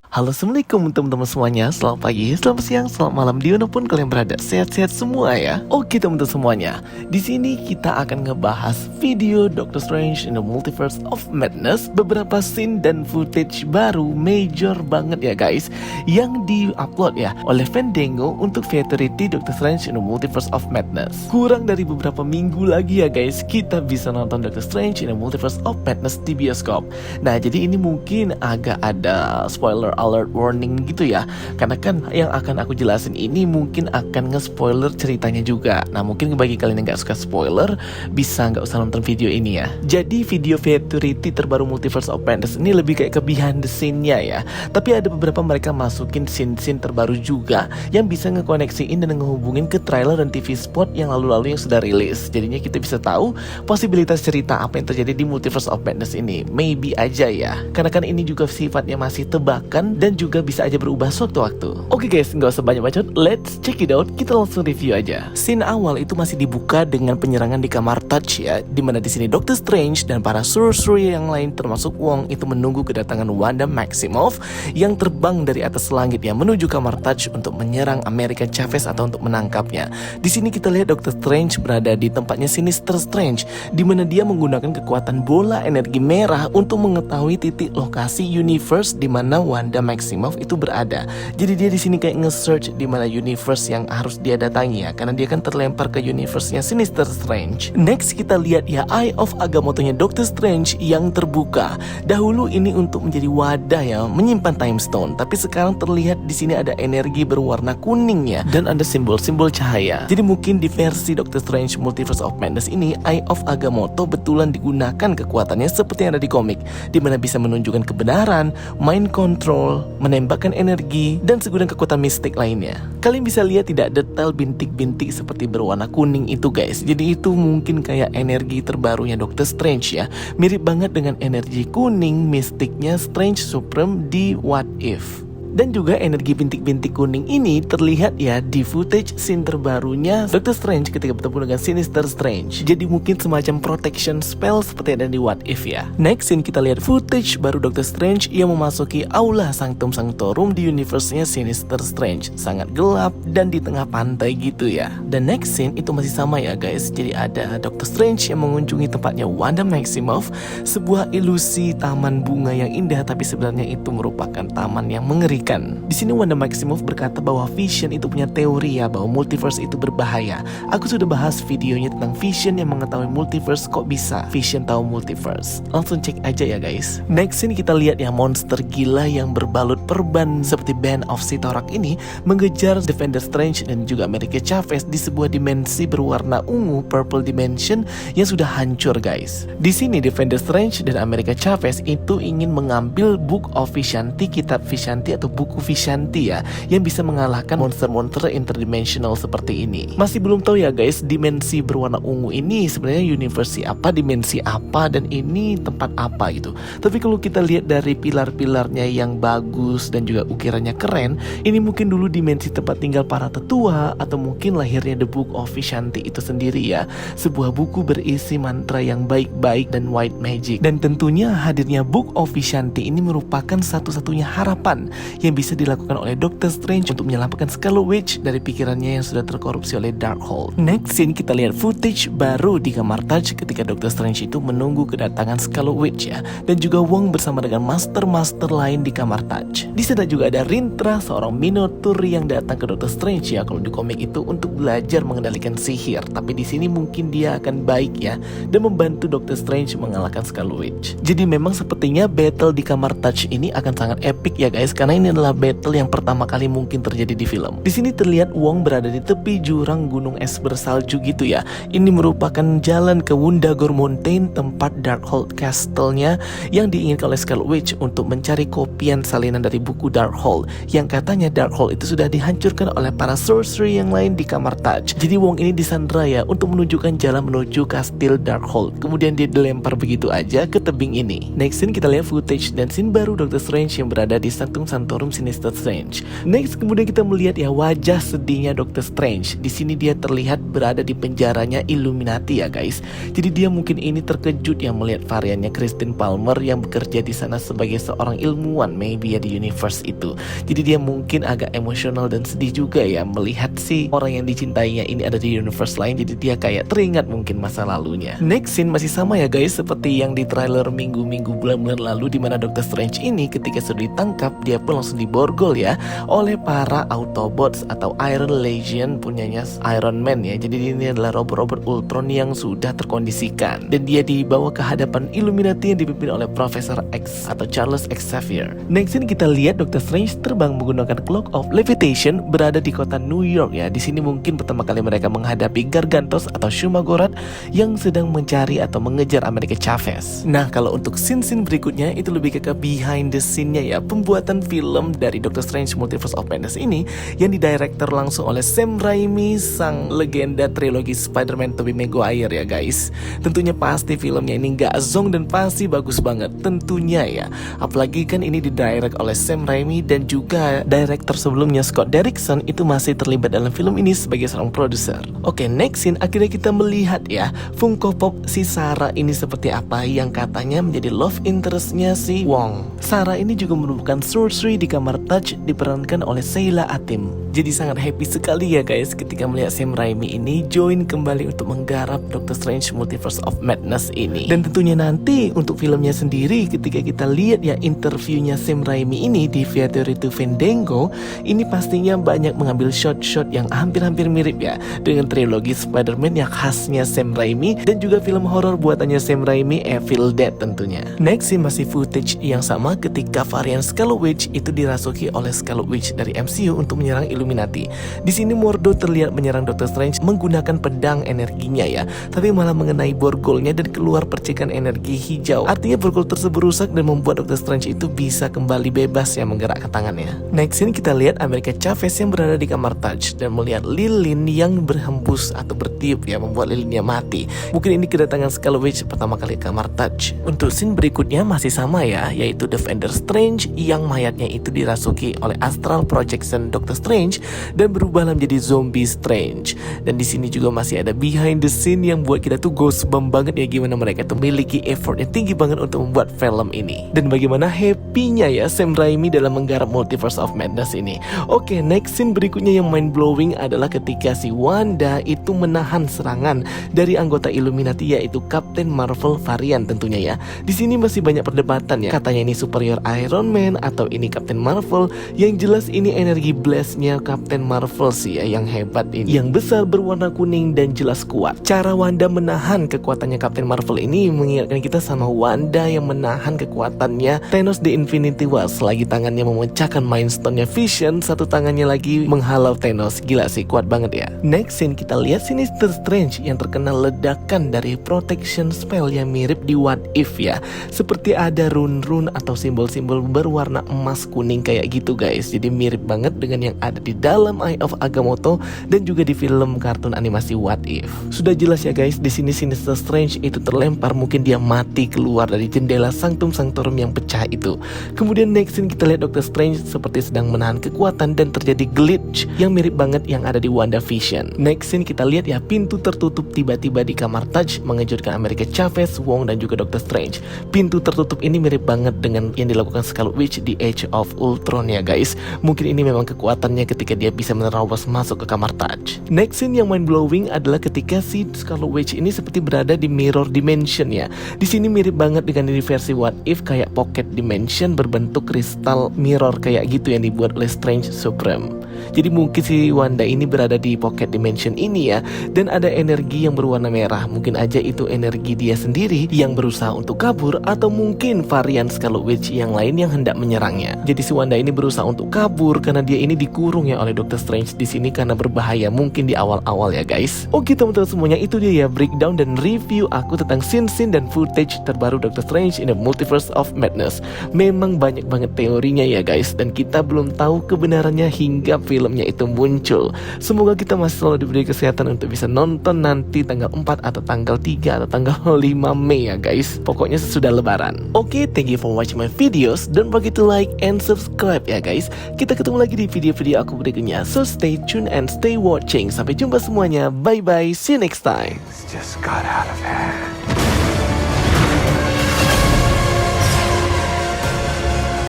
Halo, assalamualaikum teman-teman semuanya. Selamat pagi, selamat siang, selamat malam dimanapun kalian berada. Sehat-sehat semua ya. Oke teman-teman semuanya, di sini kita akan ngebahas video Doctor Strange in the Multiverse of Madness. Beberapa scene dan footage baru major banget ya guys, yang di-upload ya oleh Fandango untuk Futurity Doctor Strange in the Multiverse of Madness. Kurang dari beberapa minggu lagi ya guys, kita bisa nonton Doctor Strange in the Multiverse of Madness di bioskop. Nah, jadi ini mungkin agak ada spoiler alert warning gitu ya, karena kan yang akan aku jelasin ini mungkin akan nge-spoiler ceritanya juga. Nah, mungkin bagi kalian yang gak suka spoiler, bisa gak usah nonton video ini ya. Jadi video Futurity terbaru Multiverse of Madness ini lebih kayak ke behind the scene-nya ya. Tapi ada beberapa mereka masukin scene-scene terbaru juga yang bisa ngekoneksiin dan ngehubungin ke trailer dan TV spot yang lalu-lalu yang sudah rilis. Jadinya kita bisa tahu posibilitas cerita apa yang terjadi di Multiverse of Madness ini. Maybe aja ya, karena kan ini juga sifatnya masih tebakan dan juga bisa aja berubah sewaktu-waktu. Oke guys, nggak usah banyak bacot, let's check it out. Kita langsung review aja. Scene awal itu masih dibuka dengan penyerangan di kamar Touch ya, dimana di sini Doctor Strange dan para sorcerer yang lain termasuk Wong itu menunggu kedatangan Wanda Maximoff yang terbang dari atas langit ya menuju kamar Touch untuk menyerang America Chavez atau untuk menangkapnya. Di sini kita lihat Doctor Strange berada di tempatnya Sinister Strange, dimana dia menggunakan kekuatan bola energi merah untuk mengetahui titik lokasi universe di mana Wanda Maximoff itu berada. Jadi dia di sini kayak nge-search di mana universe yang harus dia datangi ya, karena dia kan terlempar ke universe-nya Sinister Strange. Next kita lihat ya Eye of Agamotto-nya Doctor Strange yang terbuka. Dahulu ini untuk menjadi wadah ya menyimpan Time Stone, tapi sekarang terlihat di sini ada energi berwarna kuning ya, dan ada simbol-simbol cahaya. Jadi mungkin di versi Doctor Strange Multiverse of Madness ini Eye of Agamotto betulan digunakan kekuatannya seperti yang ada di komik, di mana bisa menunjukkan kebenaran, mind control, menembakkan energi, dan segudang kekuatan mistik lainnya. Kalian bisa lihat tidak detail bintik-bintik seperti berwarna kuning itu guys. Jadi itu mungkin kayak energi terbarunya Doctor Strange ya. Mirip banget dengan energi kuning mistiknya Strange Supreme di What If. Dan juga energi bintik-bintik kuning ini terlihat ya di footage scene terbarunya Doctor Strange ketika bertemu dengan Sinister Strange. Jadi mungkin semacam protection spell seperti yang ada di What If ya. Next scene kita lihat footage baru Doctor Strange yang memasuki aula Sanctum Sanctorum di universe-nya Sinister Strange. Sangat gelap dan di tengah pantai gitu ya. Dan next scene itu masih sama ya guys. Jadi ada Doctor Strange yang mengunjungi tempatnya Wanda Maximoff, sebuah ilusi taman bunga yang indah, tapi sebenarnya itu merupakan taman yang mengerikan. Di sini Wanda Maximoff berkata bahwa Vision itu punya teori ya, bahwa multiverse itu berbahaya. Aku sudah bahas videonya tentang Vision yang mengetahui multiverse. Kok bisa Vision tahu multiverse? Langsung cek aja ya guys. Next ini kita lihat ya monster gila yang berbalut perban seperti Band of Sitorak ini mengejar Defender Strange dan juga America Chavez di sebuah dimensi berwarna ungu, purple dimension yang sudah hancur guys. Di sini Defender Strange dan America Chavez itu ingin mengambil Book of Vishanti, kitab Vishanti atau buku Vishanti ya, yang bisa mengalahkan monster-monster interdimensional seperti ini. Masih belum tahu ya guys, dimensi berwarna ungu ini sebenarnya universe apa, dimensi apa, dan ini tempat apa gitu. Tapi kalau kita lihat dari pilar-pilarnya yang bagus dan juga ukirannya keren, ini mungkin dulu dimensi tempat tinggal para tetua, atau mungkin lahirnya The Book of Vishanti itu sendiri ya, sebuah buku berisi mantra yang baik-baik dan white magic. Dan tentunya hadirnya Book of Vishanti ini merupakan satu-satunya harapan yang bisa dilakukan oleh Doctor Strange untuk menyelamatkan Scarlet Witch dari pikirannya yang sudah terkorupsi oleh Darkhold. Next scene kita lihat footage baru di kamar Touch ketika Doctor Strange itu menunggu kedatangan Scarlet Witch ya, dan juga Wong bersama dengan master-master lain di kamar Touch. Di sana juga ada Rintrah, seorang Minotaur yang datang ke Doctor Strange ya, kalau di komik itu untuk belajar mengendalikan sihir, tapi di sini mungkin dia akan baik ya dan membantu Doctor Strange mengalahkan Scarlet Witch. Jadi memang sepertinya battle di kamar Touch ini akan sangat epic ya guys, karena ini adalah battle yang pertama kali mungkin terjadi di film. Di sini terlihat Wong berada di tepi jurang gunung es bersalju gitu ya. Ini merupakan jalan ke Wundagore Mountain, tempat Darkhold Castle-nya yang diinginkan oleh Scarlet Witch untuk mencari kopian salinan dari buku Darkhold, yang katanya Darkhold itu sudah dihancurkan oleh para sorcerer yang lain di kamar Touch. Jadi Wong ini disandra ya untuk menunjukkan jalan menuju kastil Darkhold. Kemudian dia dilempar begitu aja ke tebing ini. Next scene kita lihat footage dan scene baru Doctor Strange yang berada di Sanctum Sanctorum Sanctorum Sinister Strange. Next, kemudian kita melihat ya wajah sedihnya Doctor Strange. Di sini dia terlihat berada di penjaranya Illuminati ya guys. Jadi dia mungkin ini terkejut ya melihat variannya Christine Palmer yang bekerja di sana sebagai seorang ilmuwan maybe ya di universe itu. Jadi dia mungkin agak emosional dan sedih juga ya melihat si orang yang dicintainya ini ada di universe lain. Jadi dia kayak teringat mungkin masa lalunya. Next scene masih sama ya guys seperti yang di trailer minggu-minggu bulan-bulan lalu, di mana Doctor Strange ini ketika sudah ditangkap dia pun langsung diborgol ya oleh para Autobots atau Iron Legion punyanya Iron Man ya. Jadi ini adalah robot-robot Ultron yang sudah terkondisikan dan dia dibawa ke hadapan Illuminati yang dipimpin oleh Profesor X atau Charles Xavier. Next ini kita lihat Doctor Strange terbang menggunakan Cloak of Levitation berada di kota New York ya. Di sini mungkin pertama kali mereka menghadapi Gargantos atau Shumagorath yang sedang mencari atau mengejar America Chavez. Nah, kalau untuk scene-scene berikutnya itu lebih ke behind the scene-nya ya, pembuatan film dari Doctor Strange Multiverse of Madness ini yang didirector langsung oleh Sam Raimi, sang legenda trilogi Spider-Man Tobey Maguire ya guys. Tentunya pasti filmnya ini gak zonk dan pasti bagus banget tentunya ya. Apalagi kan ini didirect oleh Sam Raimi dan juga director sebelumnya Scott Derrickson itu masih terlibat dalam film ini sebagai seorang produser. Oke, next scene akhirnya kita melihat ya Funko Pop si Sarah ini seperti apa yang katanya menjadi love interestnya si Wong. Sarah ini juga merupakan sorcery di kamar Touch diperankan oleh Sheila Atim. Jadi sangat happy sekali ya guys ketika melihat Sam Raimi ini join kembali untuk menggarap Doctor Strange Multiverse of Madness ini. Dan tentunya nanti untuk filmnya sendiri ketika kita lihat ya interviewnya Sam Raimi ini di Theater to Fandango, ini pastinya banyak mengambil shot-shot yang hampir-hampir mirip ya dengan trilogi Spider-Man yang khasnya Sam Raimi dan juga film horor buatannya Sam Raimi, Evil Dead tentunya. Next sih masih footage yang sama ketika varian Scarlet Witch itu dirasuki oleh Scarlet Witch dari MCU untuk menyerang Illuminati. Di sini Mordo terlihat menyerang Doctor Strange menggunakan pedang energinya ya, tapi malah mengenai borgolnya dan keluar percikan energi hijau. Artinya borgol tersebut rusak dan membuat Doctor Strange itu bisa kembali bebas ya menggerakkan tangannya. Next ini kita lihat America Chavez yang berada di kamar Touch dan melihat lilin yang berhembus atau bertiup ya membuat lilinnya mati. Mungkin ini kedatangan Scarlet Witch pertama kali ke kamar Touch. Untuk scene berikutnya masih sama ya, yaitu Defender Strange yang mayatnya itu dirasuki oleh astral projection Doctor Strange dan berubah menjadi zombie Strange. Dan di sini juga masih ada behind the scene yang buat kita tuh goosebump banget ya gimana mereka tuh memiliki effort yang tinggi banget untuk membuat film ini. Dan bagaimana happy-nya ya Sam Raimi dalam menggarap Multiverse of Madness ini. Oke, next scene berikutnya yang mind blowing adalah ketika si Wanda itu menahan serangan dari anggota Illuminati yaitu Captain Marvel varian tentunya ya. Di sini masih banyak perdebatan ya. Katanya ini superior Iron Man atau ini Captain Marvel. Yang jelas ini energi blast-nya Captain Marvel sih ya yang hebat ini. Yang besar berwarna kuning dan jelas kuat. Cara Wanda menahan kekuatannya Captain Marvel ini mengingatkan kita sama Wanda yang menahan kekuatannya Thanos di Infinity War selagi tangannya memecahkan Mind Stone-nya Vision, satu tangannya lagi menghalau Thanos. Gila sih, kuat banget ya. Next scene kita lihat Sinister Strange yang terkena ledakan dari protection spell yang mirip di What If ya. Seperti ada rune-rune atau simbol-simbol berwarna emas kuning kayak gitu guys. Jadi mirip banget dengan yang ada di dalam Eye of Agamotto dan juga di film kartun animasi What If. Sudah jelas ya guys, di sini Sinister Strange itu terlempar, mungkin dia mati keluar dari jendela Sanctum Sanctorum yang pecah itu. Kemudian next scene kita lihat Doctor Strange seperti sedang menahan kekuatan dan terjadi glitch yang mirip banget yang ada di WandaVision. Next scene kita lihat ya pintu tertutup tiba-tiba di kamar Touch mengejutkan America Chavez, Wong dan juga Doctor Strange. Pintu tertutup ini mirip banget dengan yang dilakukan Scarlet Witch di Age of Ultron ya guys. Mungkin ini memang kekuatannya ketika dia bisa menerobos masuk ke kamar Touch. Next scene yang mind blowing adalah ketika si Scarlet Witch ini seperti berada di mirror dimension ya. Di sini mirip banget dengan di versi What If kayak pocket dimension berbentuk kristal mirror kayak gitu yang dibuat oleh Strange Supreme. Jadi mungkin si Wanda ini berada di pocket dimension ini ya, dan ada energi yang berwarna merah. Mungkin aja itu energi dia sendiri yang berusaha untuk kabur, atau mungkin varian Scarlet Witch yang lain yang hendak menyerangnya. Jadi si Wanda ini berusaha untuk kabur karena dia ini dikurung ya oleh Doctor Strange di sini karena berbahaya mungkin di awal-awal ya guys. Oke teman-teman semuanya, itu dia ya breakdown dan review aku tentang scene-scene dan footage terbaru Doctor Strange in the Multiverse of Madness. Memang banyak banget teorinya ya guys, dan kita belum tahu kebenarannya hingga filmnya itu muncul. Semoga kita masih selalu diberi kesehatan untuk bisa nonton nanti tanggal 4 atau tanggal 3 atau tanggal 5 Mei ya guys. Pokoknya sesudah lebaran. Oke, thank you for watching my videos. Don't forget to like and subscribe ya guys. Kita ketemu lagi di video-video aku berikutnya. So stay tune and stay watching. Sampai jumpa semuanya. Bye bye. See you next time. Just got out of hand.